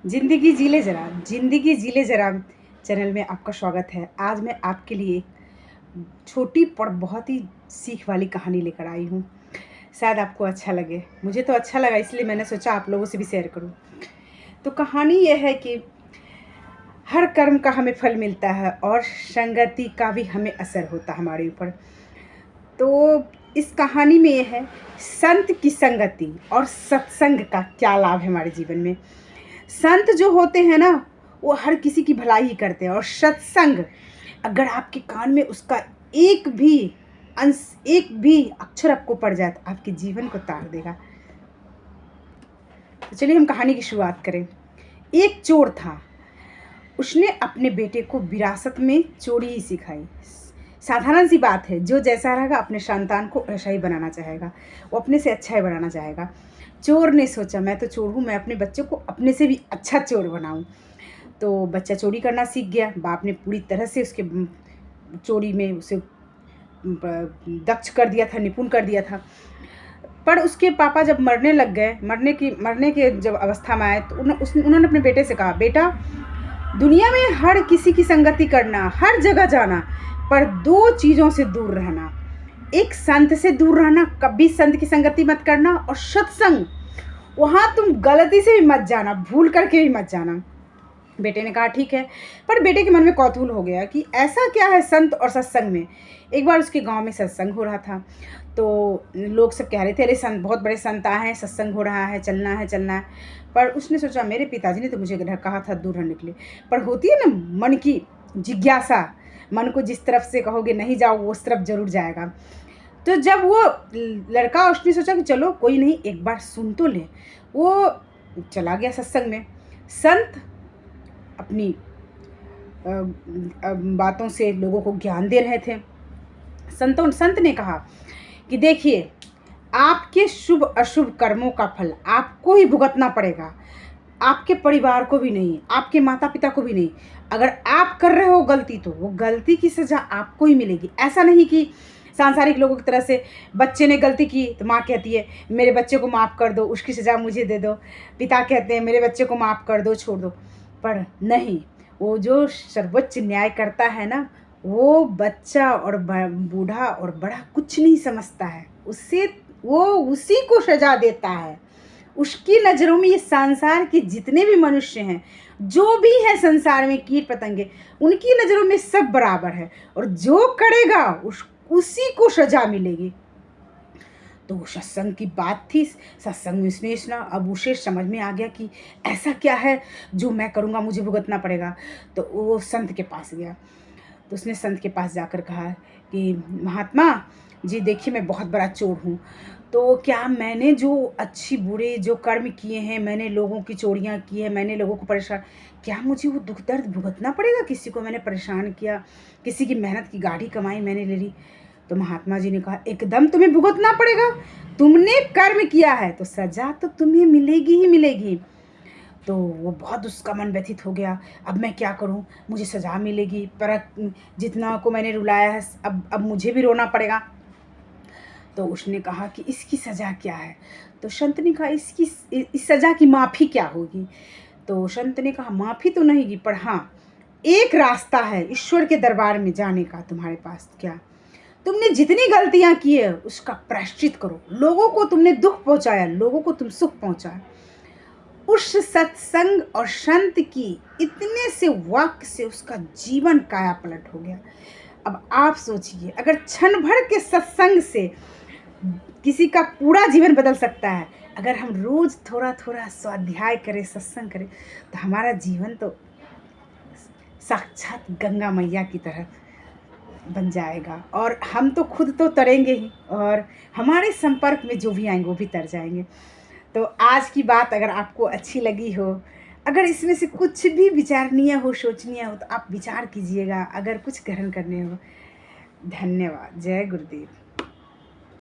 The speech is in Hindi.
ज़िंदगी जी ले ज़रा, ज़िंदगी जी ले ज़रा चैनल में आपका स्वागत है। आज मैं आपके लिए छोटी पर बहुत ही सीख वाली कहानी लेकर आई हूँ। शायद आपको अच्छा लगे। मुझे तो अच्छा लगा, इसलिए मैंने सोचा आप लोगों से भी शेयर करूँ। तो कहानी ये है कि हर कर्म का हमें फल मिलता है और संगति का भी हमें असर होता है हमारे ऊपर। तो इस कहानी में ये है संत की संगति और सत्संग का क्या लाभ है हमारे जीवन में। संत जो होते हैं ना, वो हर किसी की भलाई ही करते हैं, और सत्संग अगर आपके कान में उसका एक भी अंश, एक भी अक्षर आपको पड़ जाए तो आपके जीवन को तार देगा। तो चलिए हम कहानी की शुरुआत करें। एक चोर था। उसने अपने बेटे को विरासत में चोरी ही सिखाई। साधारण सी बात है, जो जैसा रहेगा अपने संतान को ऐसा ही बनाना चाहेगा, वो अपने से अच्छा ही बनाना चाहेगा। चोर ने सोचा मैं तो चोर हूँ, मैं अपने बच्चे को अपने से भी अच्छा चोर बनाऊँ। तो बच्चा चोरी करना सीख गया। बाप ने पूरी तरह से उसके चोरी में उसे दक्ष कर दिया था, निपुण कर दिया था। पर उसके पापा जब मरने लग गए, मरने के जब अवस्था में आए, तो उन्होंने अपने बेटे से कहा, बेटा दुनिया में हर किसी की संगति करना, हर जगह जाना, पर दो चीज़ों से दूर रहना। एक संत से दूर रहना, कभी संत की संगति मत करना, और सत्संग, वहाँ तुम गलती से भी मत जाना, भूल करके भी मत जाना। बेटे ने कहा ठीक है। पर बेटे के मन में कौतूहल हो गया कि ऐसा क्या है संत और सत्संग में। एक बार उसके गांव में सत्संग हो रहा था, तो लोग सब कह रहे थे अरे संत, बहुत बड़े संत आए हैं, सत्संग हो रहा है, चलना है चलना है। पर उसने सोचा मेरे पिताजी ने तो मुझे कहा था दूर रहने के लिए। पर होती है ना मन की जिज्ञासा, मन को जिस तरफ से कहोगे नहीं जाओ वो उस तरफ जरूर जाएगा। तो जब वो लड़का, उसने सोचा कि चलो कोई नहीं, एक बार सुन तो ले। वो चला गया सत्संग में। संत अपनी बातों से लोगों को ज्ञान दे रहे थे। संत ने कहा कि देखिए, आपके शुभ अशुभ कर्मों का फल आपको ही भुगतना पड़ेगा, आपके परिवार को भी नहीं, आपके माता पिता को भी नहीं। अगर आप कर रहे हो गलती, तो वो गलती की सज़ा आपको ही मिलेगी। ऐसा नहीं कि सांसारिक लोगों की तरह से बच्चे ने गलती की तो माँ कहती है मेरे बच्चे को माफ़ कर दो, उसकी सज़ा मुझे दे दो। पिता कहते हैं मेरे बच्चे को माफ़ कर दो, छोड़ दो। पर नहीं, वो जो सर्वोच्च न्याय करता है ना, वो बच्चा और बूढ़ा और बड़ा कुछ नहीं समझता है। उससे वो उसी को सजा देता है। उसकी नज़रों में ये संसार के जितने भी मनुष्य हैं, जो भी है संसार में कीट पतंगे, उनकी नज़रों में सब बराबर है, और जो करेगा उसी को सजा मिलेगी। तो सत्संग की बात थी, सत्संग में उसने सुना। अब उसे समझ में आ गया कि ऐसा क्या है जो मैं करूँगा मुझे भुगतना पड़ेगा। तो वो संत के पास गया। तो उसने संत के पास जाकर कहा कि महात्मा जी देखिए, मैं बहुत बड़ा चोर हूँ। तो क्या मैंने जो अच्छी बुरे जो कर्म किए हैं, मैंने लोगों की चोरियाँ की है, मैंने लोगों को परेशान, क्या मुझे वो दुख दर्द भुगतना पड़ेगा? किसी को मैंने परेशान किया, किसी की मेहनत की गाढ़ी कमाई मैंने ले ली। तो महात्मा जी ने कहा एकदम तुम्हें भुगतना पड़ेगा। तुमने कर्म किया है तो सजा तो तुम्हें मिलेगी ही मिलेगी। तो वो बहुत, उसका मन व्यथित हो गया। अब मैं क्या करूं, मुझे सजा मिलेगी, पर जितना को मैंने रुलाया है अब मुझे भी रोना पड़ेगा। तो उसने कहा कि इसकी सज़ा क्या है? तो संत ने कहा इस सज़ा की माफ़ी क्या होगी? तो संत ने कहा माफ़ी तो नहीं होगी, पर हाँ एक रास्ता है ईश्वर के दरबार में जाने का तुम्हारे पास। क्या? तुमने जितनी गलतियां की है उसका प्रायश्चित करो। लोगों को तुमने दुख पहुंचाया, लोगों को तुम सुख पहुंचाया। उस सत्संग और संत की इतने से वाक्य से उसका जीवन काया पलट हो गया। अब आप सोचिए, अगर क्षण भर के सत्संग से किसी का पूरा जीवन बदल सकता है, अगर हम रोज थोड़ा थोड़ा स्वाध्याय करें, सत्संग करें, तो हमारा जीवन तो साक्षात गंगा मैया की तरह बन जाएगा। और हम तो खुद तो तरेंगे ही, और हमारे संपर्क में जो भी आएंगे वो भी तर जाएंगे। तो आज की बात अगर आपको अच्छी लगी हो, अगर इसमें से कुछ भी विचारणीय हो, सोचनीय हो, तो आप विचार कीजिएगा। अगर कुछ ग्रहण करने हो, धन्यवाद। जय गुरुदेव।